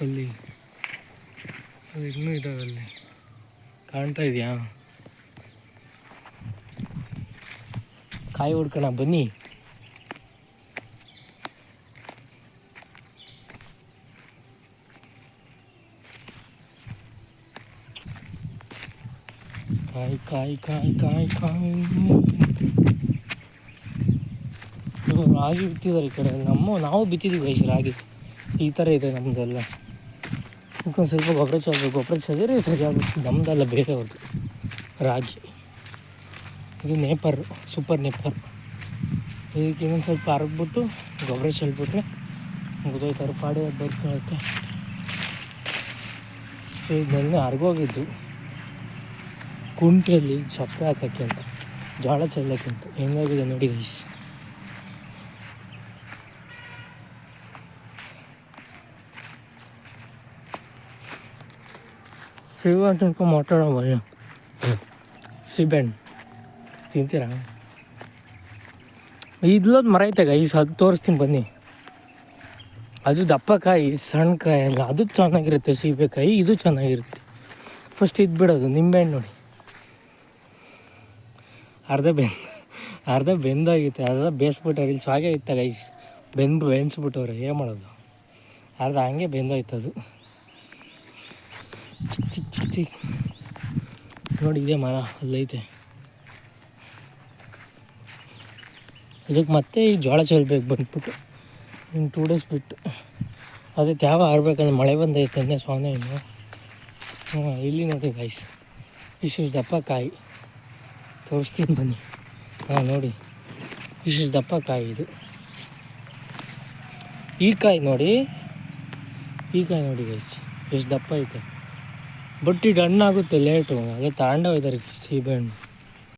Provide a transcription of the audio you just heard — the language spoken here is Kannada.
ಅಲ್ಲಿ ಅದು ಇನ್ನೂ ಇದಾವೆ ಅಲ್ಲಿ ಕಾಣ್ತಾ ಇದೆಯಾ? ಕಾಯಿ ಹೊಡ್ಕೋಣ ಬನ್ನಿ. ಕಾಯಿ ಕಾಯಿ ಕಾಯಿ ಕಾಯಿ ಕಾಯಿ ರಾಗಿ ಬಿತ್ತಿದ್ದಾರೆ ಈ ಕಡೆ. ನಾವು ಬಿತ್ತಿದ್ದೀವಿ ಗೈಸ್ ರಾಗಿ. ಈ ಥರ ಇದೆ ನಮ್ಮದೆಲ್ಲ. ಇದಕ್ಕೊಂದು ಸ್ವಲ್ಪ ಗೊಬ್ಬರ ಚೆಲ್ಲಿದ್ರೆ ಸರಿಯಾಗುತ್ತೆ. ನಮ್ಮದೆಲ್ಲ ಬೇರೆಯವ್ರದ್ದು ರಾಗಿ. ಇದು ನೇಪರ್, ಸೂಪರ್ ನೇಪರ್. ಇದಕ್ಕೆ ಇನ್ನೊಂದು ಸ್ವಲ್ಪ ಹರಗ್ಬಿಟ್ಟು ಗೊಬ್ಬರ ಚೆಲ್ಬಿಟ್ರೆ ಮುಗಿದೋಯ್ತಾರೆ, ಪಾಡಿ ಬರ್ಕೊಳ್ಳುತ್ತೆ. ಇದನ್ನೇ ಹರ್ಗೋಗಿದ್ದು ಕುಂಟೆಯಲ್ಲಿ ಸೊಪ್ಪೆ ಹಾಕೋಕ್ಕೆ ಅಂತ, ಜೋಳ ಚೆಲ್ಲೋಕ್ಕೆ ಅಂತ. ಹೆಂಗಾಗಿದೆ ನೋಡಿ ಗೈಸ್. ಶ್ರೀಗಂಧ ತಿನ್ಕೊಂಡು ಮಾತಾಡೋ ಬನ್ನಿ. ಸಿಬೆಣ್ಣು ತಿಂತೀರಾ? ಇದ್ಲೊಂದು ಮರ ಐತೆ ಗೈಸ್, ಅದು ತೋರಿಸ್ತೀನಿ ಬನ್ನಿ. ಅದು ದಪ್ಪಕಾಯಿ, ಸಣ್ಣ ಕಾಯಿ ಅಲ್ಲ, ಅದು ಚೆನ್ನಾಗಿರುತ್ತೆ. ಸೀಬೆಕಾಯಿ ಇದು ಚೆನ್ನಾಗಿರುತ್ತೆ. ಫಸ್ಟ್ ಇದು ಬಿಡೋದು ನಿಂಬೆಹಣ್ಣು ನೋಡಿ, ಅರ್ಧ ಬೆಂದಾಗಿತ್ತು. ಅರ್ಧ ಬೇಯಿಸ್ಬಿಟ್ಟವ್ರೆ. ಇಲ್ಲಿ ಸ್ವಾಗೆ ಇತ್ತ ಗೈಸ್, ಬೇಯಿಸ್ಬಿಟ್ಟವ್ರೆ. ಏನು ಮಾಡೋದು? ಅರ್ಧ ಹಂಗೆ ಬೆಂದೋಯ್ತದು. ಚಿಕ್ಕ ನೋಡಿ, ಇದೆ ಮರ ಅಲ್ಲೈತೆ. ಅದಕ್ಕೆ ಮತ್ತೆ ಈ ಜೋಳ ಚೆಲ್ಬೇಕು ಬಂದ್ಬಿಟ್ಟು ಇನ್ನು 2 days ಬಿಟ್ಟು. ಅದಕ್ಕೆ ಯಾವ ಆರ್ಬೇಕಂದ್ರೆ ಮಳೆ ಬಂದೈತೆ ಅಂದೆ ಸ್ವಾಮಿ ಇನ್ನು. ಇಲ್ಲಿ ನೋಡಿ ಗೈಸ್, ಇಷ್ಟು ದಪ್ಪ ಕಾಯಿ ತೋರಿಸ್ತೀನಿ ಬನ್ನಿ. ನೋಡಿ, ಇಷ್ಟು ದಪ್ಪ ಕಾಯಿ ಇದು. ಈ ಕಾಯಿ ನೋಡಿ ಗೈಸ್ ಎಷ್ಟು ದಪ್ಪ ಐತೆ. ಬಟ್ ಇದು ಹಣ್ಣಾಗುತ್ತೆ ಲೇಟು. ಅದೇ ತಗೊಂಡು ಹೋಯ್ತಾರೆ ಸೀಬೆಹಣ್ಣು.